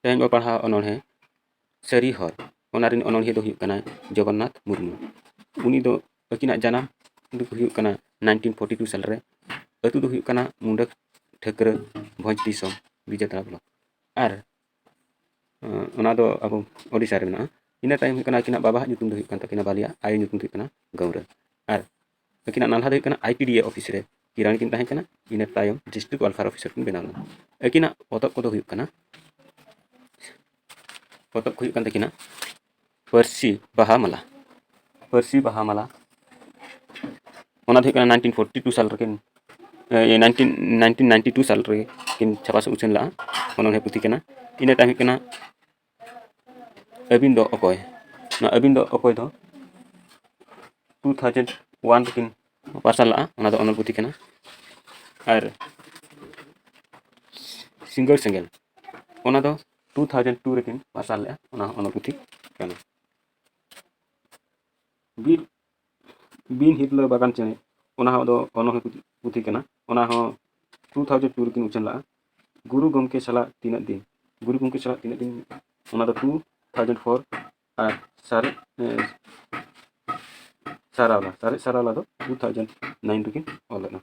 तेहन बो पढ़ाव अनोढ़े सारी हर ओनारिन अनोढ़िया दो हुयुग कना जगन्नाथ मुर्मू उनी दो अकिना जानाम दो हुयुग कना 1942 साल रे अतु दो हुयुग कना मुंडक ठेकर भोज दिसम बिजेतरा ब्लॉक और ओना दो अब ओडिशा रे मेना इना टाइम हुयुग कना अकिना बाबा nyutum दो हुयुग कन तकिना बालिया आयो nyutum दो हुयुग कना गौरा और अकिना नाल्हा दो हुयुग कना IPDA ऑफिस रे किरानी किन ताहें कना इना तायम डिस्ट्रिक्ट वेलफेयर ऑफिसर किन बेनावना अकिना पतक को दो हुयुग कना पतक हुयुग कन तकिना पर्सी बाहामाला ओना दो हुयुग कना 1942 साल रे 1992 साल रे किन छापा से उछन ला ओनोहे पुथि कना इना टाइम हुयुग कना अबिन दो अकोय ना अबिन दो अकोय दो 2001 किन पार्सल ला ओना दो ओनल पुथि कना और सिंगर सेंगेल ओना दो 2002 रे किन पार्सल ला ओना ओनल पुथि कना बिन हिटलर बागान चेने ओना दो ओनोहे पुथि कना ओना हो 2002 रे किन उछन ला गुरु गमके सला तीन दिन ओना दो 2004 और सारावला दो 2009 रे किन ओलना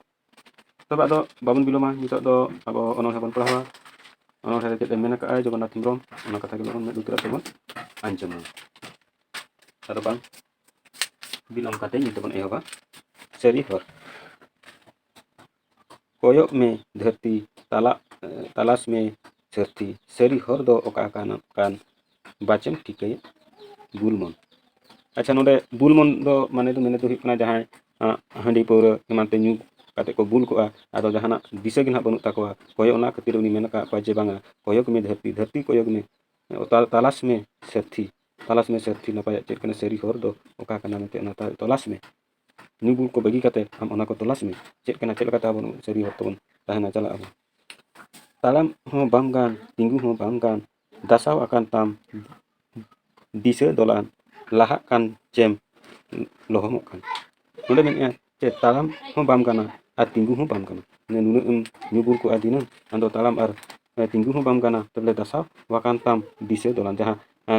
तब आदो बाबन बिलोमा नितो दो अब ओनोहे बन पढ़ावा ओनोहे रे मेन का जगन्नाथ हेम्ब्रम ओना कथा के बन दुतरा तबन आंजम आदो बांग बिलोम काते नितो बन एहोबा सरी हर कोयक में धरती तलाश में धरती सरी हर दो ओका कान बाचम ठिकय बुलमन अच्छा नोडे बुलमन दो माने दो हुयुग कना जहां हांडी पौरा एमानते न्यू काते को बुल कोआ आदो जहाना दिशा गिना बनु ताकोआ कोय ओना खातिर उनी मेन का जे बांगा कोयक में धरती कोयक में तलाश में सरथी नपाय चेक कना सरी हर दो ओका काना मेते ओना तलाश में न्यू बुल को बगी काते हम ओना को तलाश में चेक कना चेक काता बनु सरी हर तबन ताहना चला अब तालाम हो बामगान तिंगु हो बामगान दासाव akan tam Disha दोलान Laha kan cem lohomok kan nonde men ce talam ho bam kana ar tinggu ho bam kana ne nunu nyubur ko adina ando talam ar tinggu ho bam kana table dasaw wakan tam Disha dolan jaha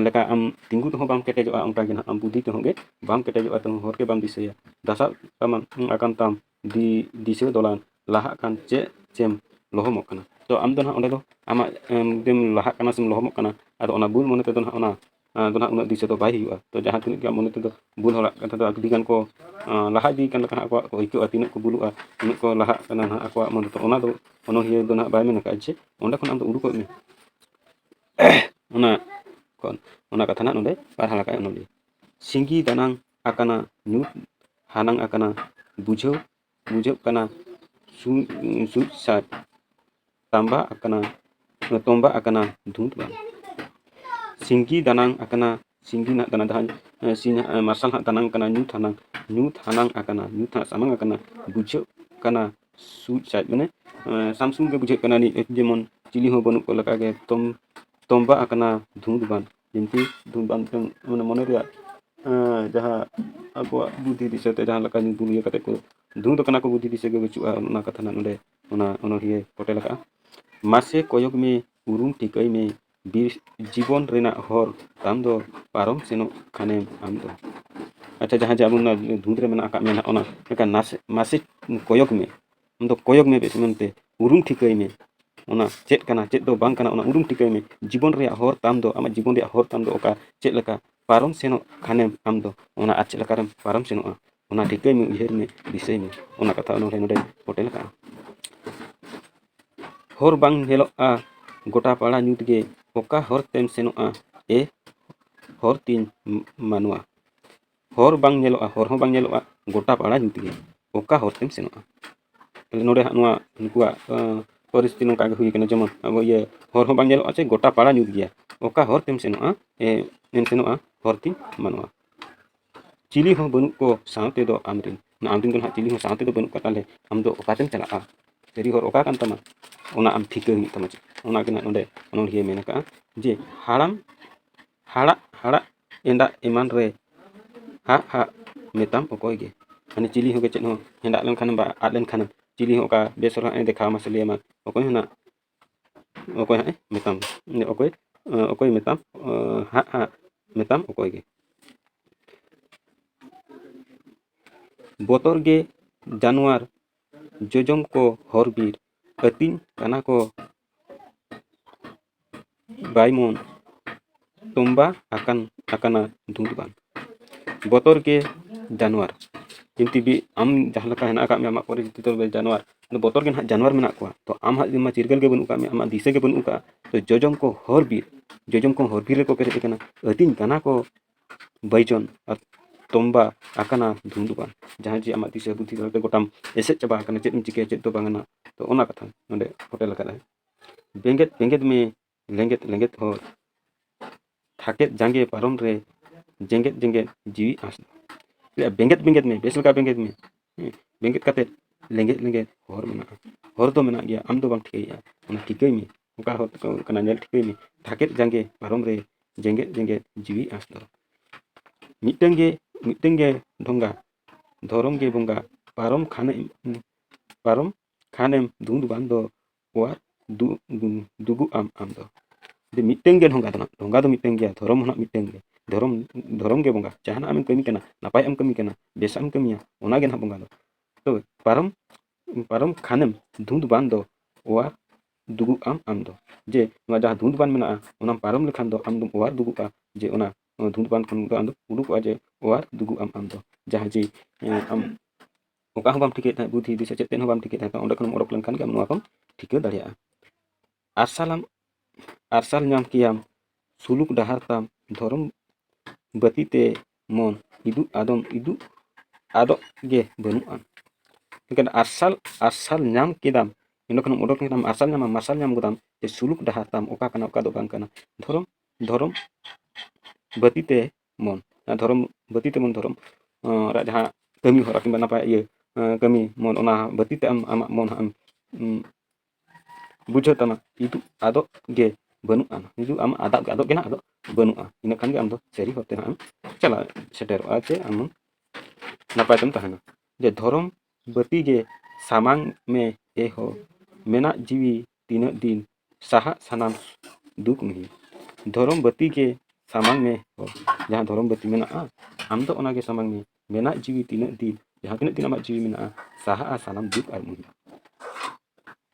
leka am tinggu to bam kete jo angka gina am budi to ge bam kete jo atong hor ke bam disaya dasaw taman akan tam di Disha dolan laha kan cem lohomok kana तो आम दो ना ओंडे दो आमा them लाहा कना same लहमक कना आदो ओना बुल मने ते दो ना ओना दो ना उना दिशा तो बाय हुआ तो जहां तिन के मने ते दो बुल होला कथा दो अगदी गान को लाहा दी kan लका akwa को इको अतिन को बुलुआ इन को लाहा कना ना akwa मन तो ओना दो ओनो हिए दो ना बाय मेन का जे ओंडे खन आम दो उडुको मे ओना कथा ना नोंडे पारहा लका ओनली सिंगी दानां akana न्यू हानां akana बुझो kana su sat tomba akana dhund bang singgi danang akana singgi na danang dahan sing masal hak danang kana nyut hanang akana nyut samang akana bujo kana su sat mane samsung ke bujo kana ni jemon cili ho banu ko laka ge tomba akana dhund bang jinti dhund bang mane mone ria jaha aku budi disate jaha laka ni dunia kate ko dhund kana ko budi disage bechua na katha na node ona hiye hotel ka मासे कोयक में उरुम टिकई में जीवन रेना हर ताम दो पारम सेनो खाने आम दो अच्छा जहां जाबुन ना धुंद रे मेना का मेना ओना एका मासे कोयक में हम दो कोयक में बेसमनते उरुम टिकई में ओना चेत कना चेत दो बांग कना ओना उरुम टिकई में जीवन रे हर ताम दो आमा जीवन रे हर ताम दो ओका चेत लका पारम सेनो खाने आम दो ओना आच लका रम पारम सेनो ओना टिकई में उहेर में विषय में ओना कथा ओनो रे नोडे होटल का हर बांग हेलोआ गोटा पाड़ा ᱧᱩᱛ गे ओका हर तेम सेनोआ ए हर तीन मानुआ हर बांग नेलोआ हर हो बांग नेलोआ गोटा पाड़ा ᱧᱩᱛ गे ओका हर तेम सेनोआ तले नोडे नुआ नुकुआ परिस्थिति नोका गे हुई कना जेमन अब ये हर हो बांग नेलोआ चे गोटा पाड़ा ᱧᱩᱛ गया ओका हर तेम सेनोआ ए नेम सेनोआ हर तीन मानुआ चिली हो बनु को सावते दो आमरिन ना आमरिन को चिली हो सावते दो बनु को ताले हम दो ओका तेम चला सरी हर ओका kan tama ओना आम ठिका हुई तमा ओना के नोडे ओनो हिए मेन का जे हाड़ाम हाड़ा एंडा एमान रे हा मेताम ओकोय गे माने चिली हो गे चेन हो हेंडा लन खान बा आ लन खान चिली हो का बेसर देखा मसलिया मा ओकोय ना ओकोय मेताम ओकोय ᱚᱠᱚᱭ ᱢᱮᱛᱟᱢ ᱦᱟᱸᱜ ᱢᱮᱛᱟᱢ ᱚᱠᱚᱭ ᱜᱮ ᱵᱚᱛᱚᱨ ᱜᱮ ᱡᱟᱱᱣᱟᱨ ᱡᱚᱡᱚᱢ ᱠᱚ ᱦᱚᱨ ᱵᱤᱨ ᱟᱹᱛᱤᱧ ᱠᱟᱱᱟ ᱠᱚ ᱵᱟᱭᱢᱚᱱ ᱛᱚᱸᱵᱟ akana ᱫᱷᱩᱸᱛᱵᱟᱱ ᱵᱚᱛᱚᱨ ᱜᱮ ᱡᱟᱱᱣᱟर ᱡᱤᱱᱛᱤᱵᱤ ᱟᱢ ᱡᱟᱦᱟᱸ ᱞᱮᱠᱟ ᱦᱮᱱᱟᱜ ᱟᱠᱟᱫ ᱢᱮᱭᱟ ᱟᱢᱟᱜ ᱯᱚᱨᱤᱪᱤᱛᱤ ᱫᱚ ᱡᱟᱱᱣᱟर ᱵᱚᱛᱚᱨ ᱜᱮ ᱱᱟᱦᱟᱜ ᱡᱟᱱᱣᱟर ᱢᱮᱱᱟᱜ ᱠᱚᱣᱟ ᱛᱚ ᱟᱢ ᱦᱟᱸᱜ ᱢᱟ ᱪᱤᱨᱜᱟᱹᱞ ᱜᱮ ᱵᱟᱹᱱᱩᱜ ᱟᱠᱟᱫ ᱢᱮᱭᱟ ᱟᱢᱟᱜ ᱫᱤᱥᱟᱹ ᱜᱮ ᱵᱟᱹᱱᱩᱜ ᱟᱠᱟᱫᱼᱟ ᱛᱚ ᱡᱚᱡᱚᱢ ᱠᱚ ᱦᱚᱨ ᱵᱤᱨ ᱨᱮᱠᱚ ᱯᱮᱨᱮᱡ ᱟᱠᱟᱱᱟ ᱟᱹᱛᱤᱧ ᱠᱟᱱᱟ ᱠᱚ ᱵᱟᱹᱭᱪᱚᱱ ᱟᱨ ᱛᱚᱸᱵᱟ ᱟᱠᱟᱱᱟ ᱫᱷᱩᱸᱫᱵᱟᱱ ᱡᱟᱦᱟᱸ ᱡᱮ ᱟᱢᱟᱜ ᱫᱤᱥᱟᱹ ᱵᱩᱫᱷᱤ ᱜᱚᱴᱟᱢ ᱮᱥᱮᱫ ᱪᱟᱵᱟ ᱟᱠᱟᱱᱟ ᱪᱮᱫ ᱮᱢ ᱪᱤᱠᱟᱹᱭᱟ ᱪᱮᱫ ᱫᱚ ᱵᱟᱝᱟ ᱛᱚ ᱚᱱᱟ ᱠᱟᱛᱷᱟ ᱱᱚᱰᱮ ᱯᱷᱳᱴᱮᱞ ᱟᱠᱟᱫᱟᱭ ᱵᱮᱸᱜᱮᱫ ᱵᱮᱸᱜᱮᱫ ᱢᱮ ᱞᱮᱸᱜᱮᱫ ᱞᱮᱸᱜᱮᱫ ᱦᱚᱨ ᱛᱷᱟᱠᱮᱫ ᱡᱟᱸᱜᱮ ᱯᱟᱨᱚᱢ ᱨᱮ ᱡᱮᱸᱜᱮᱫ ᱡᱮᱸᱜᱮᱫ ᱡᱤᱣᱤ ᱟᱸᱥ ᱵᱮᱸᱜᱮᱫ ᱵᱮᱸᱜᱮᱫ ᱢᱮ ᱵᱮᱥ ᱞᱮᱠᱟ ᱵᱮᱸᱜᱮᱫ ᱢᱮ ᱵᱮᱸᱜᱮᱫ ᱠᱟᱛᱮᱫ ᱞᱮᱸᱜᱮᱫ ᱞᱮᱸᱜᱮᱫ ᱦᱚᱨ ᱢᱮᱱᱟᱜᱼᱟ ᱦᱚᱨ ᱫᱚ ᱢᱮᱱᱟᱜ ᱜᱮᱭᱟ ᱟᱢ ᱫᱚ ᱵᱟᱢ ᱴᱷᱤᱠᱟᱹᱭᱮᱫᱼᱟ ᱚᱱᱟ ᱴᱷᱤᱠᱟᱹᱭ ᱢᱮ ᱚᱠᱟ ᱦᱚᱨ ᱠᱟᱱᱟ ᱧᱮᱞ ᱴᱷᱤᱠᱟᱹᱭ ᱢᱮ ᱛᱷᱟᱠᱮᱫ ᱡᱟᱸᱜᱮ ᱯᱟᱨᱚᱢ ᱨᱮ ᱡᱮᱸᱜᱮᱫ ᱡᱮᱸᱜᱮᱫ ᱡᱤᱣᱤ ᱟᱸᱥ ᱫᱚ ᱢᱤᱫᱴᱟᱝ ᱜᱮ ᱰᱷᱚᱸᱜᱟ ᱫᱷᱚᱨᱚᱢ ᱜᱮ ᱵᱚᱸᱜᱟ ᱯᱟᱨᱚᱢ ᱠᱷᱟᱱᱮᱢ ᱫᱷᱩᱸᱛᱵᱟᱱ ᱫᱚ ᱚᱣᱟᱨ ᱫᱩᱜᱩᱜ ᱟᱢ ᱫᱚ ᱢᱤᱫᱴᱟᱝ ᱜᱮ ᱰᱷᱚᱸᱜᱟ ᱫᱚ ᱢᱤᱫᱴᱟᱝ ᱜᱮᱭᱟ ᱫᱷᱚᱨᱚᱢ ᱦᱚᱸ ᱢᱤᱫᱴᱟᱝ ᱜᱮ ᱫᱷᱚᱨᱚᱢ ᱜᱮ ᱵᱚᱸᱜᱟ ᱡᱟᱦᱟᱱᱟᱜ ᱮᱢ ᱠᱟᱹᱢᱤ ᱠᱟᱱᱟ ᱱᱟᱯᱟᱭ ᱮᱢ ᱠᱟᱹᱢᱤ ᱠᱟᱱᱟ ᱵᱮᱥᱟᱜ ᱮᱢ ᱠᱟᱹᱢᱤᱭᱟ ᱚᱱᱟᱜᱮ ᱱᱟᱦᱟᱜ ᱵᱚᱸᱜᱟ ᱫᱚ ᱛᱚᱵᱮ ᱯᱟᱨᱚᱢ ᱠᱷᱟᱱᱮᱢ ᱫᱷᱩᱸᱛᱵᱟᱱ ᱫᱚ ᱚᱣᱟᱨ ᱫᱩᱜᱩᱜ ᱟᱢ ᱫᱚ ᱡᱮ ᱱᱚᱣᱟ ᱡᱟᱦᱟᱸ ᱫᱷᱩᱸᱛᱵᱟᱱ ᱢᱮᱱᱟᱜᱼᱟ ᱚᱱᱟᱢ ᱯᱟᱨᱚᱢ ᱞᱮᱠᱷᱟᱱ ᱫᱚ ᱟᱢ ᱫᱚᱢ ᱚᱣᱟᱨ ᱫᱩᱜᱩᱜᱼᱟ ᱡᱮ ᱚᱱᱟ ᱫᱷᱩᱸᱛᱵᱟᱱ ᱠᱷᱚᱱ ᱫᱚ ᱟᱢ ᱫᱚ ᱩᱰᱩᱠᱚᱜᱼᱟ ᱡᱮ ᱚᱣᱟᱨ ᱫᱩᱜᱩᱜ ᱟᱢ ᱫᱚ ᱡᱟᱦᱟᱸ ᱡᱮ ᱟᱢ ᱚᱠᱟ ᱦᱚᱸ ᱵᱟᱢ ᱴᱷᱤᱠᱟᱹᱭᱮᱫ ᱛᱟᱦᱮᱸᱫ ᱵᱩᱫᱷᱤ ᱫᱤᱥᱟᱹ ᱪᱮᱫ ᱦᱚᱸ ᱵᱟᱢ ᱴᱷᱤᱠᱟᱹᱭᱮᱫ ᱛᱟᱦᱮᱸᱫ ᱚᱸᱰᱮ ᱠᱷᱚᱱᱮᱢ ᱚᱰᱚᱠ ᱞᱮᱱᱠᱷᱟᱱ ᱜᱮ ᱟᱢ ᱱᱚᱣᱟ ᱠᱚᱢ ᱴᱷᱤᱠᱟᱹ ᱫᱟᱲᱮᱭᱟᱜᱼᱟ ᱟᱨᱥᱟᱞ ᱧᱟᱢ ᱠᱮᱭᱟᱢ ᱥᱩᱞᱩᱠ ᱰᱟᱦᱟᱨ ᱛᱟᱢ ᱫᱷᱚᱨᱚᱢ ᱵᱟᱹᱛᱤ ᱛᱮ ᱢᱚᱱ ᱤᱫᱩᱜ ᱟᱫᱚᱜ ᱜᱮ ᱵᱟᱹᱱᱩᱜᱼᱟ ᱮᱱᱠᱷᱟᱱ ᱟᱨᱥᱟᱞ ᱧᱟᱢ ᱠᱮᱫᱟᱢ ᱚᱸᱰᱮ ᱠᱷᱚᱱᱮᱢ ᱚᱰᱚᱠ ᱞᱮᱱᱠᱷᱟᱱ ᱢᱟᱨᱥᱟᱞ ᱧᱟᱢ ᱜᱚᱫᱟᱢ ᱡᱮ ᱥᱩᱞᱩᱠ ᱰᱟᱦᱟᱨ ᱛᱟᱢ ᱚᱠᱟ ᱠᱟᱱᱟ ᱚᱠᱟ ᱫᱚ ᱵᱟᱝ ᱠᱟᱱᱟ ᱫᱷᱚᱨᱚᱢ ᱵᱟᱹᱛᱤ ᱛᱮ ᱢᱚᱱ ᱫᱷᱚᱨᱚᱢ ᱵᱟᱹᱛᱤ ᱛᱮ ᱢᱚᱱ ᱫᱷᱚᱨᱚᱢ ᱡᱟᱦᱟᱸ ᱠᱟᱹᱢᱤ ᱦᱚᱨᱟ ᱠᱤᱝᱵᱟ ᱱᱟᱯᱟᱭ ᱠᱟᱹᱢᱤ ᱢᱚᱱ ᱚᱱᱟ ᱵᱟᱹᱛᱤ ᱛᱮ ᱟᱢᱟᱜ ᱢᱚᱱ ᱦᱟᱸᱜ ᱮᱢ ᱵᱩᱡᱷᱟᱹᱣ ᱛᱟᱢᱟ ᱟᱫᱚᱜ ᱜᱮ ᱵᱟᱹᱱᱩᱜᱼᱟ ᱟᱢ ᱟᱫᱚᱜ ᱜᱮ ᱱᱟᱜ ᱟᱫᱚ ᱵᱟᱹᱱᱩᱜᱼᱟ ᱤᱱᱟᱹ ᱠᱷᱟᱱ ᱜᱮ ᱟᱢ ᱫᱚ ᱥᱟᱹᱨᱤ ᱦᱚᱨ ᱛᱮ ᱦᱟᱸᱜ ᱮᱢ ᱪᱟᱞᱟᱣ ᱥᱮᱴᱮᱨᱚᱜᱼᱟ ᱡᱮ ᱟᱢ ᱱᱟᱯᱟᱭ ᱛᱮᱢ ᱛᱟᱦᱮᱱᱟ ᱡᱮ ᱫᱷᱚᱨᱚᱢ ᱵᱟᱹᱛᱤ ᱜᱮ ᱥᱟᱢᱟᱝ ᱢᱮ ᱦᱚᱲ ᱢᱮᱱᱟᱜ ᱡᱤᱣᱤ ᱛᱤᱱᱟᱹᱜ ᱫᱤᱱ ᱥᱟᱦᱟᱜ ᱥᱟᱱᱟᱢ ᱫᱩᱠ ᱢᱤᱦᱤ ᱫᱷᱚᱨᱚᱢ ᱵᱟᱹᱛᱤ ᱜᱮ ᱥᱟᱢᱟᱝ ᱢᱮ ᱦᱚᱲ ᱡᱟᱦᱟᱸ ᱫᱷᱚᱨᱚᱢ ᱵᱟᱹᱛᱤ ᱢᱮᱱᱟᱜᱼᱟ ᱟᱢ ᱫᱚ ᱚᱱᱟᱜᱮ ᱥᱟᱢᱟᱝ ᱢᱮ ᱢᱮᱱᱟᱜ ᱡᱤᱣᱤ ᱛᱤᱱᱟᱹᱜ ᱫᱤᱱ ᱡᱟᱦᱟᱸ ᱛᱤᱱᱟᱹᱜ ᱫᱤᱱ ᱟᱢᱟᱜ ᱡᱤᱣᱤ ᱢᱮᱱᱟᱜᱼᱟ ᱥᱟᱦᱟᱜᱼᱟ ᱥᱟᱱᱟᱢ ᱫᱩᱠ ᱟᱨ ᱢᱩᱦᱤ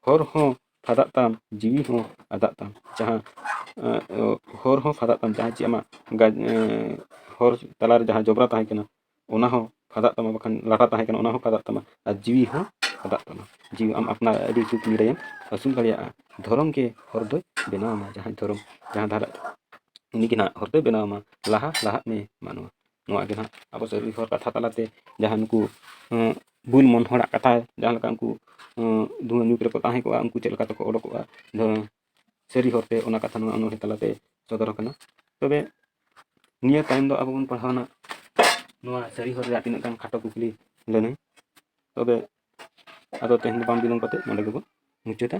ᱦᱚᱨ ᱦᱚᱸ ᱯᱷᱟᱫᱟᱜ ᱛᱟᱢ ᱡᱤᱣᱤ ᱦᱚᱸ ᱟᱫᱟᱜ ᱛᱟᱢ ᱡᱟᱦᱟᱸ ᱦᱚᱨ ᱦᱚᱸ ᱯᱷᱟᱫᱟᱜ ᱛᱟᱢ ᱡᱟᱦᱟᱸ ᱪᱮ ᱟᱢᱟᱜ ᱦᱚᱨ ᱛᱟᱞᱟᱨᱮ ᱡᱟᱦᱟᱸ ᱡᱚᱵᱽᱨᱟ ᱛᱟᱦᱮᱸ ᱠᱟᱱᱟ ᱚᱱᱟ ᱦᱚᱸ ᱯᱷᱟᱫᱟᱜ ᱛᱟᱢᱟ ᱵᱟᱠᱷᱟᱱ ᱞᱟᱴᱟ ᱛᱟᱦᱮᱸ ᱠᱟᱱᱟ ᱚᱱᱟ ᱦᱚᱸ ᱯᱷᱟᱫᱟᱜ ᱛᱟᱢᱟ ᱟᱨ ᱡᱤᱣᱤ ᱦᱚᱸ ᱯᱷᱟᱫᱟᱜ ᱛᱟᱢᱟ ᱡᱤᱣᱤ ᱟᱢ ᱟᱯᱱᱟᱨ ᱟᱹᱰᱤ ᱥᱩᱠ ᱱᱤᱨᱟᱹᱭᱮᱢ ᱟᱹᱥᱩᱞ ᱫᱟᱲᱮᱭᱟᱜᱼᱟ ᱫᱷᱚᱨᱚᱢ ᱜᱮ ᱦᱚᱨ ᱫᱚᱭ ᱵᱮᱱᱟᱣ ᱟᱢᱟ ᱡᱟᱦᱟᱸ ᱫᱷᱚᱨᱚᱢ ᱡᱟᱦᱟᱸ ᱫᱷᱟᱨᱟ ᱩᱱᱤᱜᱮ ᱱᱟᱦᱟᱜ ᱦᱚᱨ ᱫᱚᱭ ᱵᱮᱱᱟᱣ ᱟᱢᱟ ᱞᱟᱦᱟᱜ ᱢᱮ ᱢᱟᱱᱣᱟ ᱱᱚᱣᱟ ᱜᱮ ᱱᱟᱦᱟᱜ ᱟᱵᱚ ᱥᱟᱹᱨᱤ ᱦᱚᱲ ᱠᱟᱛᱷᱟ ᱛᱟᱞᱟᱛᱮ ᱡᱟᱦᱟᱸ ᱱᱩᱠᱩ ᱵᱩᱞ ᱢᱚᱱ ᱦᱚᱲᱟᱜ ᱠᱟᱛᱷᱟ ᱡᱟᱦᱟᱸ ᱞᱮᱠᱟ ᱩᱱᱠᱩ ᱫᱷᱩᱶᱟᱹ ᱧᱩᱛ ᱨᱮᱠᱚ ᱛᱟᱦᱮᱸ ᱠᱚᱜᱼᱟ ᱩᱱᱠᱩ ᱪᱮᱫ ᱞᱮᱠᱟ ᱛᱮᱠᱚ ᱚᱰᱚᱠᱚᱜᱼᱟ ᱥᱟᱹᱨᱤ ᱦᱚᱨᱛᱮ ᱚᱱᱟ ᱠᱟᱛᱷᱟ ᱱᱚᱣᱟ ᱚᱱᱚᱬᱦᱮ ᱛᱟᱞᱟᱛᱮ ᱥᱚᱫᱚᱨ ᱟᱠᱟᱱᱟ ᱛᱚᱵᱮ ᱱᱤᱭᱟᱹ ᱛᱟᱭᱚᱢ ᱫᱚ ᱟᱵᱚ ᱵᱚᱱ ᱯᱟᱲᱦᱟᱣᱱᱟ ᱱᱚᱣᱟ ᱥᱟᱹᱨᱤ ᱦᱚᱨ ᱨᱮᱭᱟᱜ ᱛᱤᱱᱟᱹᱜ ᱜᱟᱱ ᱠᱷᱟᱴᱚ ᱠᱩᱠᱞᱤ ᱞᱟᱹᱱᱟᱹᱭ ᱛᱚᱵᱮ ᱟᱫᱚ ᱛᱮᱦᱮᱧ ᱫᱚ ᱵᱟᱝ ᱵᱤᱞᱚᱢ ᱠᱟᱛᱮ ᱱᱚᱸᱰᱮ ᱜᱮᱵᱚᱱ ᱢᱩᱪᱟᱹᱫᱟ